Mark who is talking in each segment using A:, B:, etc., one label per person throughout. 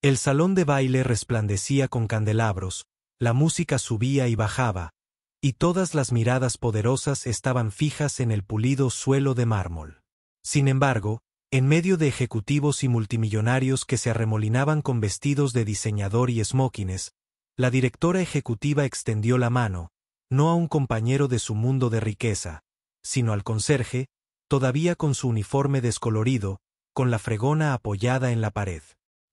A: El salón de baile resplandecía con candelabros, la música subía y bajaba, y todas las miradas poderosas estaban fijas en el pulido suelo de mármol. Sin embargo, en medio de ejecutivos y multimillonarios que se arremolinaban con vestidos de diseñador y esmokines, la directora ejecutiva extendió la mano, no a un compañero de su mundo de riqueza, sino al conserje, todavía con su uniforme descolorido, con la fregona apoyada en la pared.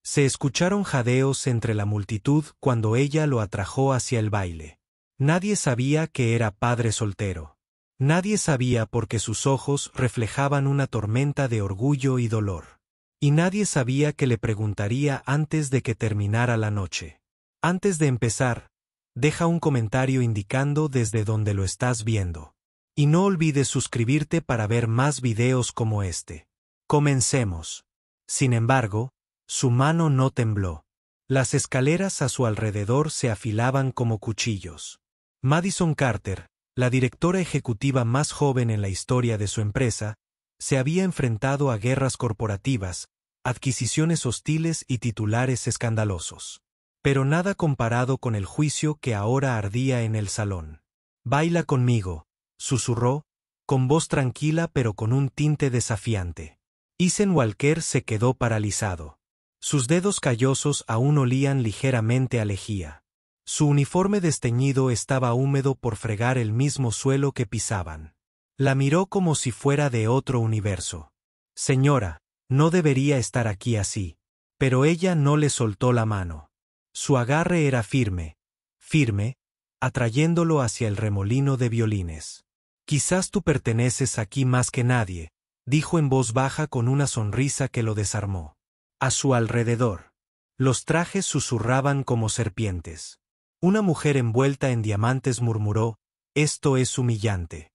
A: Se escucharon jadeos entre la multitud cuando ella lo atrajo hacia el baile. Nadie sabía que era padre soltero. Nadie sabía porque sus ojos reflejaban una tormenta de orgullo y dolor. Y nadie sabía que le preguntaría antes de que terminara la noche. Antes de empezar, deja un comentario indicando desde donde lo estás viendo. Y no olvides suscribirte para ver más videos como este. Comencemos. Sin embargo, su mano no tembló. Las escaleras a su alrededor se afilaban como cuchillos. Madison Carter, la directora ejecutiva más joven en la historia de su empresa, se había enfrentado a guerras corporativas, adquisiciones hostiles y titulares escandalosos. Pero nada comparado con el juicio que ahora ardía en el salón. «Baila conmigo», susurró, con voz tranquila pero con un tinte desafiante. Ethan Walker se quedó paralizado. Sus dedos callosos aún olían ligeramente a lejía. Su uniforme desteñido estaba húmedo por fregar el mismo suelo que pisaban. La miró como si fuera de otro universo. «Señora, no debería estar aquí así». Pero ella no le soltó la mano. Su agarre era firme, atrayéndolo hacia el remolino de violines. «Quizás tú perteneces aquí más que nadie», dijo en voz baja con una sonrisa que lo desarmó. A su alrededor, los trajes susurraban como serpientes. Una mujer envuelta en diamantes murmuró: «Esto es humillante».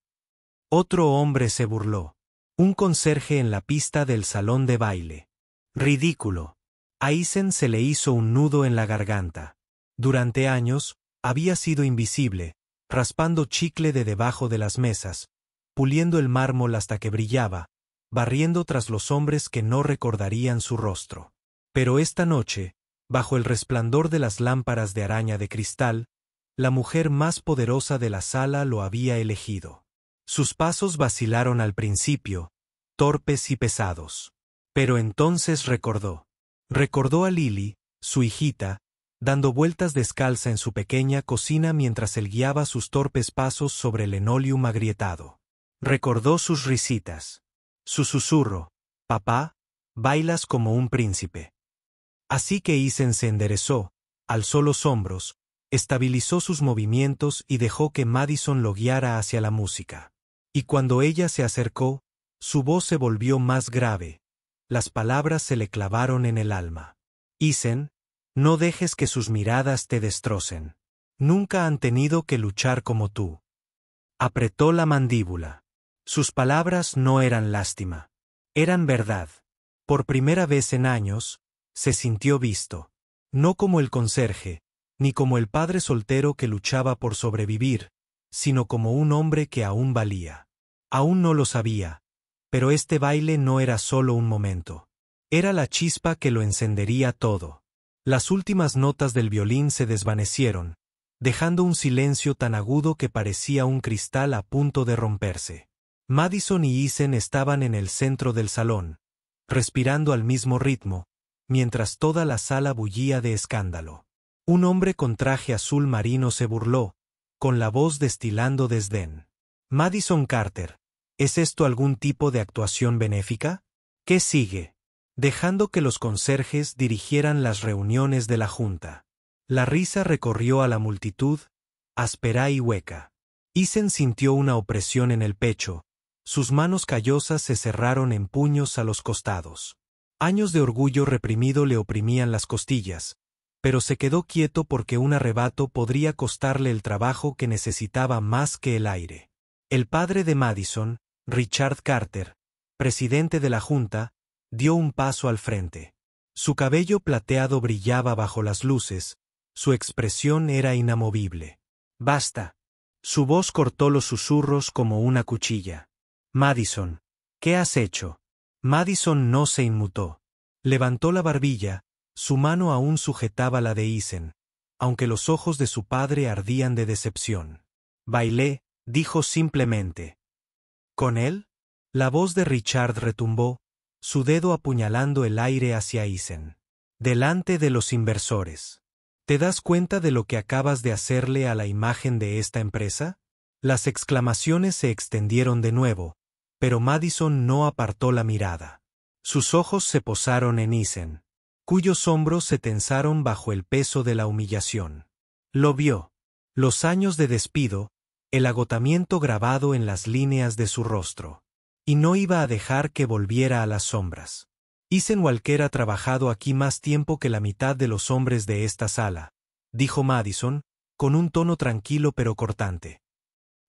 A: Otro hombre se burló. Un conserje en la pista del salón de baile. «Ridículo». A Ethan se le hizo un nudo en la garganta. Durante años, había sido invisible, raspando chicle de debajo de las mesas, puliendo el mármol hasta que brillaba, barriendo tras los hombres que no recordarían su rostro. Pero esta noche, bajo el resplandor de las lámparas de araña de cristal, la mujer más poderosa de la sala lo había elegido. Sus pasos vacilaron al principio, torpes y pesados. Pero entonces recordó. Recordó a Lily, su hijita, dando vueltas descalza en su pequeña cocina mientras él guiaba sus torpes pasos sobre el linoleum agrietado. Recordó sus risitas. Su susurro: «Papá, bailas como un príncipe». Así que Ethan se enderezó, alzó los hombros, estabilizó sus movimientos y dejó que Madison lo guiara hacia la música. Y cuando ella se acercó, su voz se volvió más grave, las palabras se le clavaron en el alma. «Ethan, no dejes que sus miradas te destrocen. Nunca han tenido que luchar como tú». Apretó la mandíbula. Sus palabras no eran lástima. Eran verdad. Por primera vez en años, se sintió visto. No como el conserje, ni como el padre soltero que luchaba por sobrevivir, sino como un hombre que aún valía. Aún no lo sabía, pero este baile no era solo un momento. Era la chispa que lo encendería todo. Las últimas notas del violín se desvanecieron, dejando un silencio tan agudo que parecía un cristal a punto de romperse. Madison y Ethan estaban en el centro del salón, respirando al mismo ritmo, mientras toda la sala bullía de escándalo. Un hombre con traje azul marino se burló, con la voz destilando desdén. «Madison Carter, ¿es esto algún tipo de actuación benéfica? ¿Qué sigue?» Dejando que los conserjes dirigieran las reuniones de la junta. La risa recorrió a la multitud, áspera y hueca. Ethan sintió una opresión en el pecho. Sus manos callosas se cerraron en puños a los costados. Años de orgullo reprimido le oprimían las costillas, pero se quedó quieto porque un arrebato podría costarle el trabajo que necesitaba más que el aire. El padre de Madison, Richard Carter, presidente de la junta, dio un paso al frente. Su cabello plateado brillaba bajo las luces, su expresión era inamovible. «Basta». Su voz cortó los susurros como una cuchilla. «Madison, ¿qué has hecho?» Madison no se inmutó. Levantó la barbilla, Su mano aún sujetaba la de Isen, aunque los ojos de su padre ardían de decepción. Bailé, dijo simplemente. ¿Con él? La voz de Richard retumbó, su dedo apuñalando el aire hacia Isen. Delante de los inversores. ¿Te das cuenta de lo que acabas de hacerle a la imagen de esta empresa? Las exclamaciones se extendieron de nuevo, pero Madison no apartó la mirada. Sus ojos se posaron en Isen, cuyos hombros se tensaron bajo el peso de la humillación. Lo vio. Los años de despido, el agotamiento grabado en las líneas de su rostro. Y no iba a dejar que volviera a las sombras. Isen Walker ha trabajado aquí más tiempo que la mitad de los hombres de esta sala, dijo Madison, con un tono tranquilo pero cortante.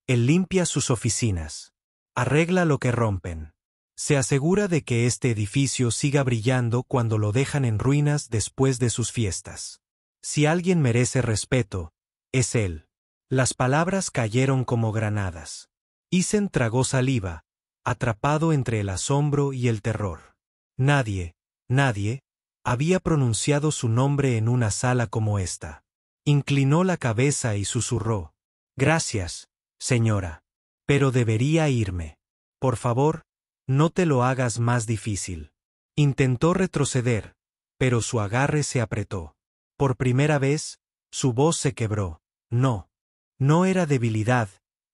A: Él limpia sus oficinas. Arregla lo que rompen. Se asegura de que este edificio siga brillando cuando lo dejan en ruinas después de sus fiestas. Si alguien merece respeto, es él. Las palabras cayeron como granadas. Isen tragó saliva, atrapado entre el asombro y el terror. Nadie había pronunciado su nombre en una sala como esta. Inclinó la cabeza y susurró. Gracias, señora. Pero debería irme. Por favor, no te lo hagas más difícil. Intentó retroceder, pero su agarre se apretó. Por primera vez, su voz se quebró. No era debilidad,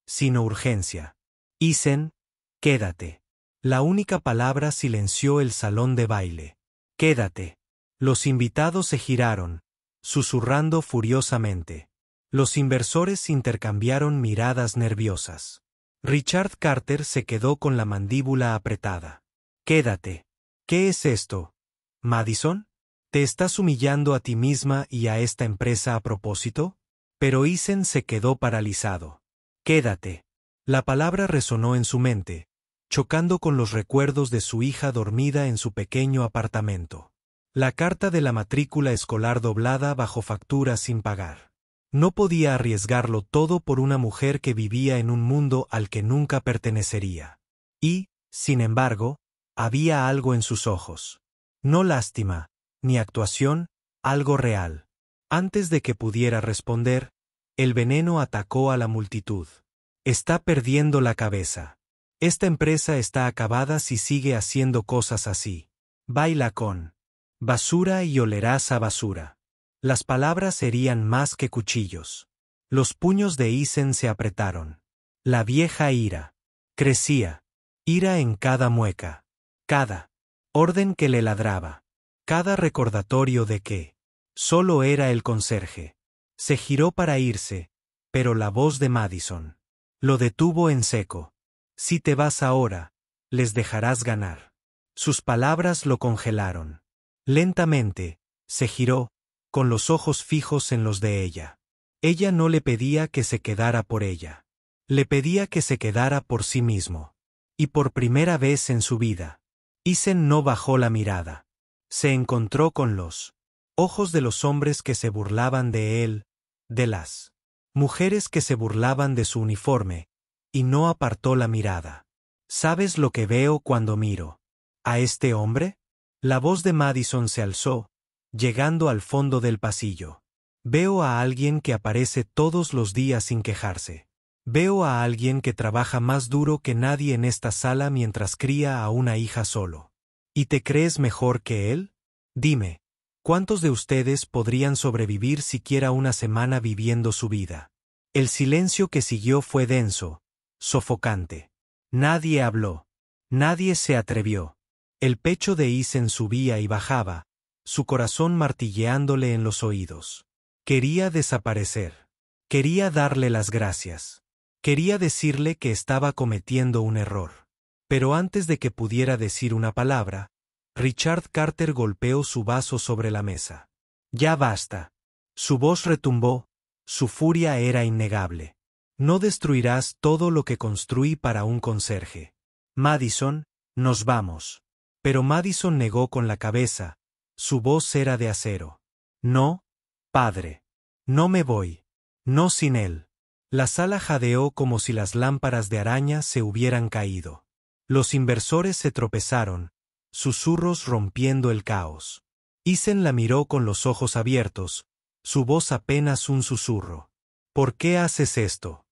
A: sino urgencia. Isen, quédate. La única palabra silenció el salón de baile. Quédate. Los invitados se giraron, susurrando furiosamente. Los inversores intercambiaron miradas nerviosas. Richard Carter se quedó con la mandíbula apretada. Quédate. ¿Qué es esto, Madison? ¿Te estás humillando a ti misma y a esta empresa a propósito? Pero Isen se quedó paralizado. Quédate. La palabra resonó en su mente, chocando con los recuerdos de su hija dormida en su pequeño apartamento. La carta de la matrícula escolar doblada bajo factura sin pagar. No podía arriesgarlo todo por una mujer que vivía en un mundo al que nunca pertenecería. Y, sin embargo, había algo en sus ojos. No lástima, ni actuación, algo real. Antes de que pudiera responder, el veneno atacó a la multitud. Está perdiendo la cabeza. Esta empresa está acabada si sigue haciendo cosas así. Baila con basura y olerás a basura. Las palabras herían más que cuchillos. Los puños de Isen se apretaron. La vieja ira. Crecía. Ira en cada mueca. Cada orden que le ladraba. Cada recordatorio de que solo era el conserje. Se giró para irse, pero la voz de Madison lo detuvo en seco. Si te vas ahora, les dejarás ganar. Sus palabras lo congelaron. Lentamente, se giró, con los ojos fijos en los de ella. Ella no le pedía que se quedara por ella. Le pedía que se quedara por sí mismo. Y por primera vez en su vida, Isen no bajó la mirada. Se encontró con los ojos de los hombres que se burlaban de él, de las mujeres que se burlaban de su uniforme, y no apartó la mirada. ¿Sabes lo que veo cuando miro a este hombre? La voz de Madison se alzó, llegando al fondo del pasillo. Veo a alguien que aparece todos los días sin quejarse. Veo a alguien que trabaja más duro que nadie en esta sala mientras cría a una hija solo. ¿Y te crees mejor que él? Dime, ¿cuántos de ustedes podrían sobrevivir siquiera una semana viviendo su vida? El silencio que siguió fue denso, sofocante. Nadie habló. Nadie se atrevió. El pecho de Isen subía y bajaba, su corazón martilleándole en los oídos. Quería desaparecer. Quería darle las gracias. Quería decirle que estaba cometiendo un error. Pero antes de que pudiera decir una palabra, Richard Carter golpeó su vaso sobre la mesa. Ya basta. Su voz retumbó, su furia era innegable. No destruirás todo lo que construí para un conserje. Madison, nos vamos. Pero Madison negó con la cabeza, su voz era de acero. No, padre. No me voy. No sin él. La sala jadeó como si las lámparas de araña se hubieran caído. Los inversores se tropezaron, susurros rompiendo el caos. Isen la miró con los ojos abiertos, su voz apenas un susurro. ¿Por qué haces esto?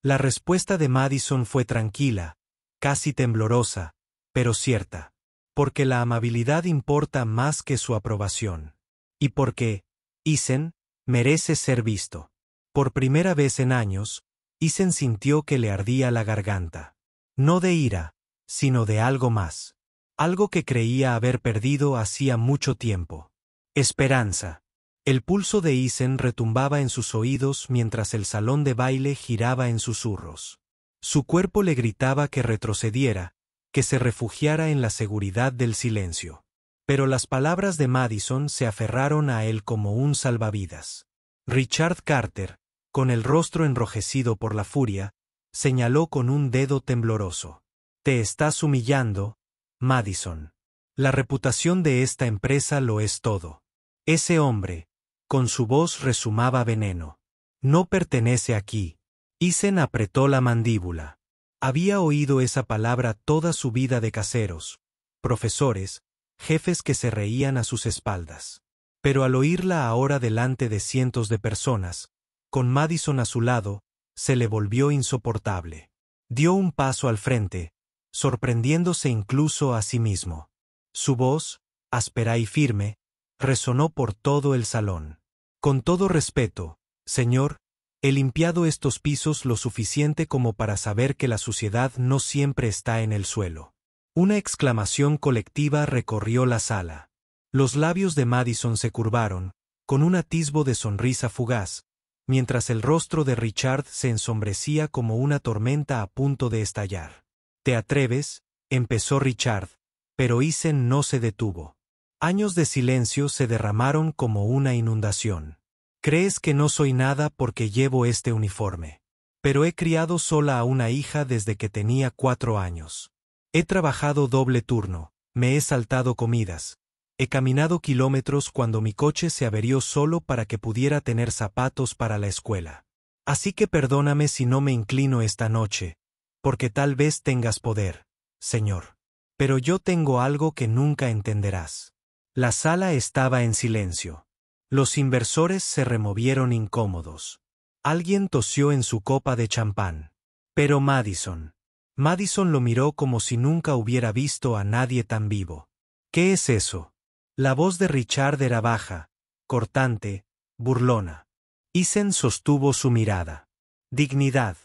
A: La respuesta de Madison fue tranquila, casi temblorosa, pero cierta. Porque la amabilidad importa más que su aprobación. Y porque, Isen, merece ser visto. Por primera vez en años, Isen sintió que le ardía la garganta. No de ira, sino de algo más. Algo que creía haber perdido hacía mucho tiempo. Esperanza. El pulso de Isen retumbaba en sus oídos mientras el salón de baile giraba en susurros. Su cuerpo le gritaba que retrocediera, que se refugiara en la seguridad del silencio. Pero las palabras de Madison se aferraron a él como un salvavidas. Richard Carter, con el rostro enrojecido por la furia, señaló con un dedo tembloroso. Te estás humillando, Madison. La reputación de esta empresa lo es todo. Ese hombre, con su voz rezumaba veneno. No pertenece aquí. Isen apretó la mandíbula. Había oído esa palabra toda su vida de caseros, profesores, jefes que se reían a sus espaldas. Pero al oírla ahora delante de cientos de personas, con Madison a su lado, se le volvió insoportable. Dio un paso al frente, sorprendiéndose incluso a sí mismo. Su voz, áspera y firme, resonó por todo el salón. Con todo respeto, señor, he limpiado estos pisos lo suficiente como para saber que la suciedad no siempre está en el suelo. Una exclamación colectiva recorrió la sala. Los labios de Madison se curvaron, con un atisbo de sonrisa fugaz, mientras el rostro de Richard se ensombrecía como una tormenta a punto de estallar. ¿Te atreves?, empezó Richard, pero Isen no se detuvo. Años de silencio se derramaron como una inundación. Crees que no soy nada porque llevo este uniforme. Pero he criado sola a una hija desde que tenía 4 años. He trabajado doble turno, me he saltado comidas. He caminado kilómetros cuando mi coche se averió solo para que pudiera tener zapatos para la escuela. Así que perdóname si no me inclino esta noche, porque tal vez tengas poder, señor. Pero yo tengo algo que nunca entenderás. La sala estaba en silencio. Los inversores se removieron incómodos. Alguien tosió en su copa de champán. Pero Madison lo miró como si nunca hubiera visto a nadie tan vivo. ¿Qué es eso? La voz de Richard era baja, cortante, burlona. Isen sostuvo su mirada. Dignidad.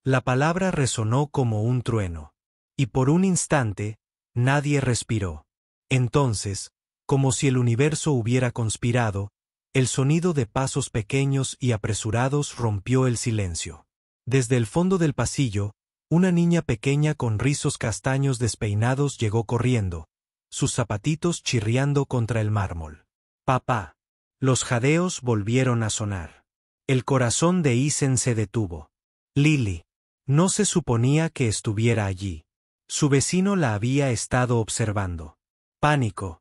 A: La palabra resonó como un trueno. Y por un instante, nadie respiró. Entonces, como si el universo hubiera conspirado, el sonido de pasos pequeños y apresurados rompió el silencio. Desde el fondo del pasillo, una niña pequeña con rizos castaños despeinados llegó corriendo, sus zapatitos chirriando contra el mármol. Papá. Los jadeos volvieron a sonar. El corazón de Isen se detuvo. Lily. No se suponía que estuviera allí. Su vecino la había estado observando. Pánico.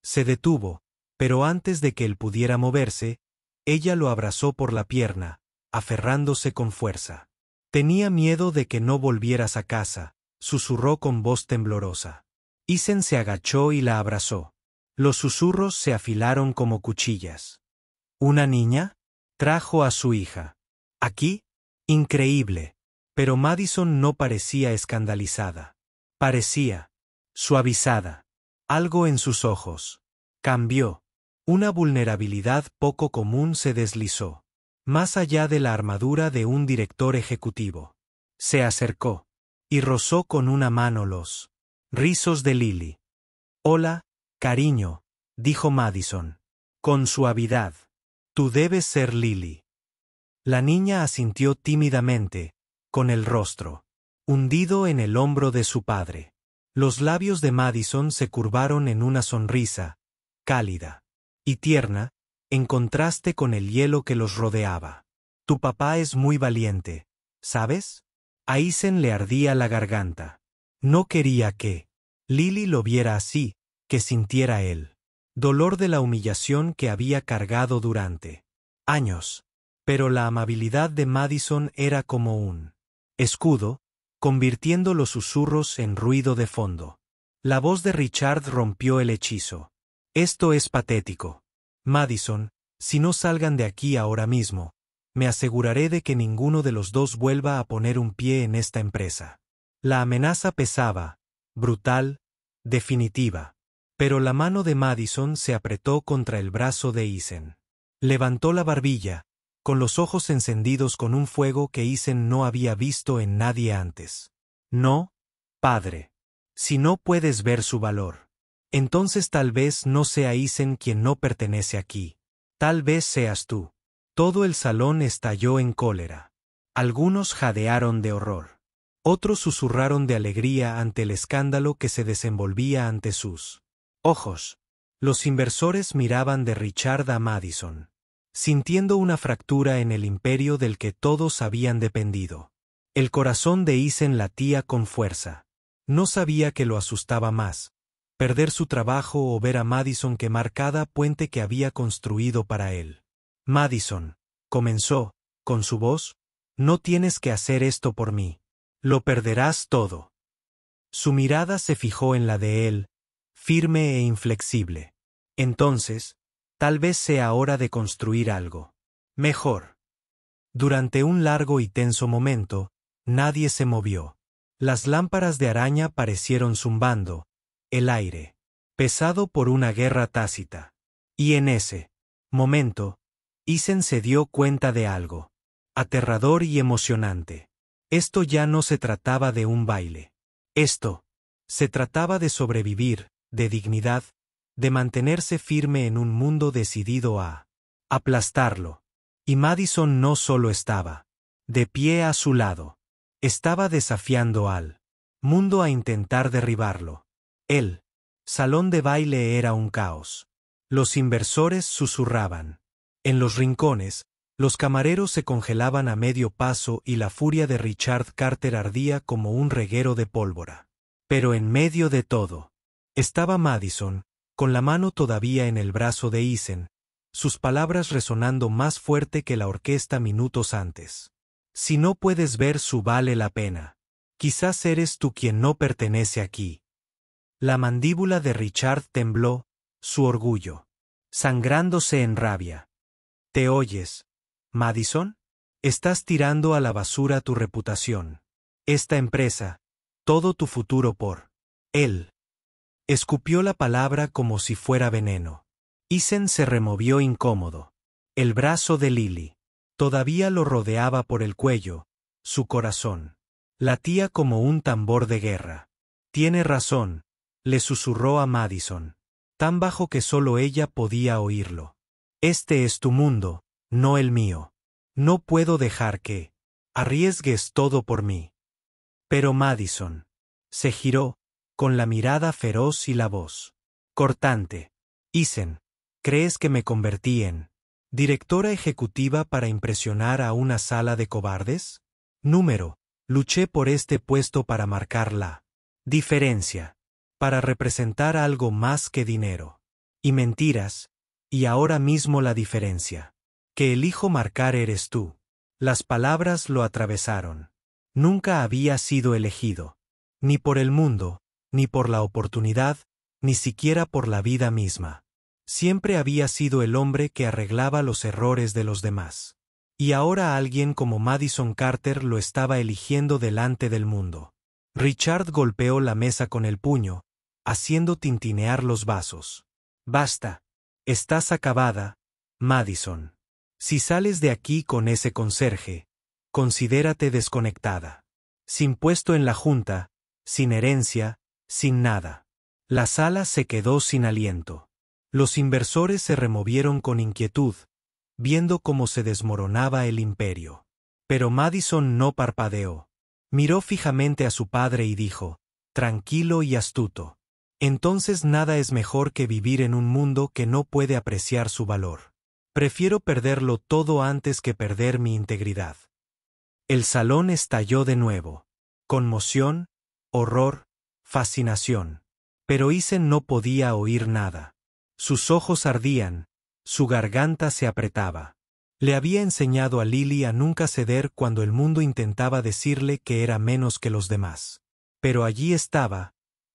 A: Se detuvo, pero antes de que él pudiera moverse, ella lo abrazó por la pierna, aferrándose con fuerza. Tenía miedo de que no volvieras a casa, susurró con voz temblorosa. Isen se agachó y la abrazó. Los susurros se afilaron como cuchillas. ¿Una niña? Trajo a su hija. ¿Aquí? Increíble. Pero Madison no parecía escandalizada. Parecía suavizada. Algo en sus ojos cambió. Una vulnerabilidad poco común se deslizó. Más allá de la armadura de un director ejecutivo. Se acercó. Y rozó con una mano los rizos de Lily. Hola, cariño, dijo Madison. Con suavidad. Tú debes ser Lily. La niña asintió tímidamente, con el rostro hundido en el hombro de su padre. Los labios de Madison se curvaron en una sonrisa, cálida y tierna, en contraste con el hielo que los rodeaba. Tu papá es muy valiente, ¿sabes? A Isen le ardía la garganta. No quería que Lily lo viera así, que sintiera él. Dolor de la humillación que había cargado durante años. Pero la amabilidad de Madison era como un escudo, convirtiendo los susurros en ruido de fondo. La voz de Richard rompió el hechizo. Esto es patético. Madison, si no salgan de aquí ahora mismo, me aseguraré de que ninguno de los dos vuelva a poner un pie en esta empresa. La amenaza pesaba, brutal, definitiva. Pero la mano de Madison se apretó contra el brazo de Eisen. Levantó la barbilla, con los ojos encendidos con un fuego que Eisen no había visto en nadie antes. No, padre. Si no puedes ver su valor, entonces tal vez no sea Eisen quien no pertenece aquí. Tal vez seas tú. Todo el salón estalló en cólera. Algunos jadearon de horror. Otros susurraron de alegría ante el escándalo que se desenvolvía ante sus ojos. Los inversores miraban de Richard a Madison, sintiendo una fractura en el imperio del que todos habían dependido. El corazón de Eisen latía con fuerza. No sabía qué lo asustaba más, perder su trabajo o ver a Madison quemar cada puente que había construido para él. Madison, comenzó, con su voz, no tienes que hacer esto por mí. Lo perderás todo. Su mirada se fijó en la de él, firme e inflexible. Entonces, tal vez sea hora de construir algo mejor. Durante un largo y tenso momento, nadie se movió. Las lámparas de araña parecieron zumbando, el aire, pesado por una guerra tácita. Y en ese momento, Eisen se dio cuenta de algo aterrador y emocionante. Esto ya no se trataba de un baile. Esto se trataba de sobrevivir, de dignidad, de mantenerse firme en un mundo decidido a aplastarlo. Y Madison no solo estaba de pie a su lado, estaba desafiando al mundo a intentar derribarlo. El salón de baile era un caos. Los inversores susurraban. En los rincones, los camareros se congelaban a medio paso y la furia de Richard Carter ardía como un reguero de pólvora. Pero en medio de todo, estaba Madison, con la mano todavía en el brazo de Eisen, sus palabras resonando más fuerte que la orquesta minutos antes. Si no puedes ver su vale la pena. Quizás eres tú quien no pertenece aquí. La mandíbula de Richard tembló, su orgullo sangrándose en rabia. ¿Te oyes, Madison? Estás tirando a la basura tu reputación. Esta empresa, todo tu futuro por él. Escupió la palabra como si fuera veneno. Eisen se removió incómodo. El brazo de Lily todavía lo rodeaba por el cuello, su corazón latía como un tambor de guerra. Tiene razón, le susurró a Madison, tan bajo que solo ella podía oírlo. Este es tu mundo, no el mío. No puedo dejar que arriesgues todo por mí. Pero Madison se giró, con la mirada feroz y la voz cortante. Eisen, ¿crees que me convertí en directora ejecutiva para impresionar a una sala de cobardes? Luché por este puesto para marcar la diferencia, para representar algo más que dinero y mentiras, y ahora mismo la diferencia que elijo marcar eres tú. Las palabras lo atravesaron. Nunca había sido elegido, ni por el mundo, ni por la oportunidad, ni siquiera por la vida misma. Siempre había sido el hombre que arreglaba los errores de los demás. Y ahora alguien como Madison Carter lo estaba eligiendo delante del mundo. Richard golpeó la mesa con el puño, haciendo tintinear los vasos. Basta. Estás acabada, Madison. Si sales de aquí con ese conserje, considérate desconectada. Sin puesto en la junta, sin herencia, sin nada. La sala se quedó sin aliento. Los inversores se removieron con inquietud, viendo cómo se desmoronaba el imperio. Pero Madison no parpadeó. Miró fijamente a su padre y dijo, tranquilo y astuto. Entonces nada es mejor que vivir en un mundo que no puede apreciar su valor. Prefiero perderlo todo antes que perder mi integridad. El salón estalló de nuevo. Conmoción, horror, fascinación. Pero Eisen no podía oír nada. Sus ojos ardían, su garganta se apretaba. Le había enseñado a Lily a nunca ceder cuando el mundo intentaba decirle que era menos que los demás. Pero allí estaba,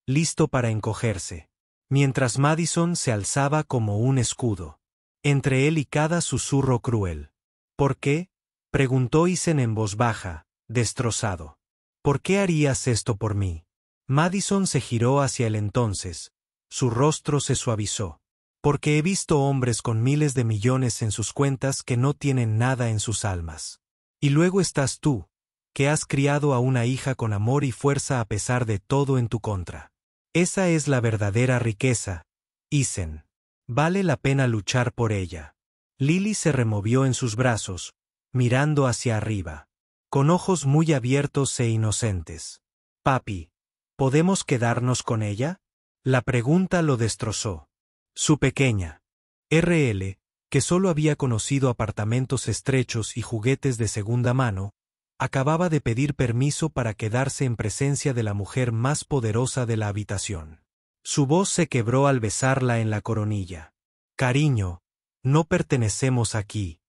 A: listo para encogerse. mientras Madison se alzaba como un escudo. Entre él y cada susurro cruel. ¿Por qué?, preguntó Isen en voz baja, destrozado. ¿Por qué harías esto por mí? Madison se giró hacia él entonces. Su rostro se suavizó. Porque he visto hombres con miles de millones en sus cuentas que no tienen nada en sus almas. Y luego estás tú, que has criado a una hija con amor y fuerza a pesar de todo en tu contra. Esa es la verdadera riqueza, Isen. Vale la pena luchar por ella. Lily se removió en sus brazos, mirando hacia arriba, con ojos muy abiertos e inocentes. Papi, ¿podemos quedarnos con ella? La pregunta lo destrozó. Su pequeña R.L., que solo había conocido apartamentos estrechos y juguetes de segunda mano, acababa de pedir permiso para quedarse en presencia de la mujer más poderosa de la habitación. Su voz se quebró al besarla en la coronilla. Cariño, no pertenecemos aquí.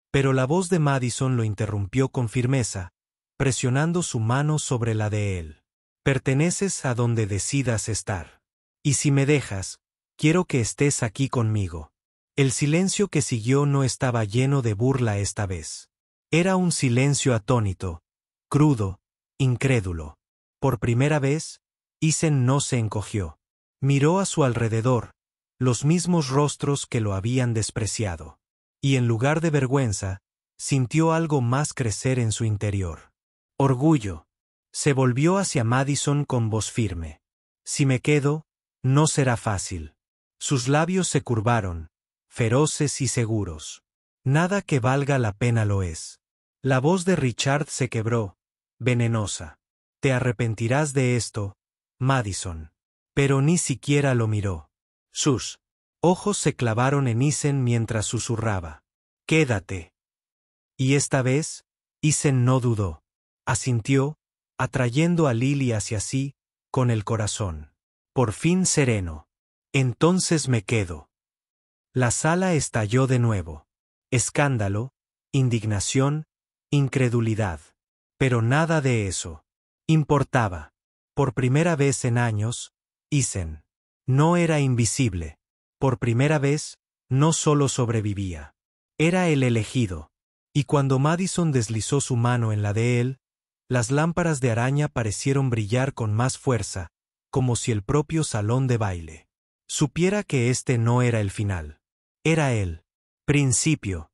A: Pero la voz de Madison lo interrumpió con firmeza, presionando su mano sobre la de él. Perteneces a donde decidas estar. Y si me dejas, quiero que estés aquí conmigo. El silencio que siguió no estaba lleno de burla esta vez. Era un silencio atónito, crudo, incrédulo. Por primera vez, Isen no se encogió. Miró a su alrededor, los mismos rostros que lo habían despreciado. Y en lugar de vergüenza, sintió algo más crecer en su interior. Orgullo. Se volvió hacia Madison con voz firme. Si me quedo, no será fácil. Sus labios se curvaron, feroces y seguros. Nada que valga la pena lo es. La voz de Richard se quebró, venenosa. Te arrepentirás de esto, Madison. Pero ni siquiera lo miró. Sus ojos se clavaron en Isen mientras susurraba. Quédate. Y esta vez, Isen no dudó. Asintió, atrayendo a Lily hacia sí, con el corazón. Por fin sereno. Entonces me quedo. La sala estalló de nuevo. Escándalo, indignación, incredulidad. Pero nada de eso importaba. Por primera vez en años, Isen no era invisible. Por primera vez, no solo sobrevivía. Era el elegido. Y cuando Madison deslizó su mano en la de él, las lámparas de araña parecieron brillar con más fuerza, como si el propio salón de baile supiera que este no era el final. Era el principio.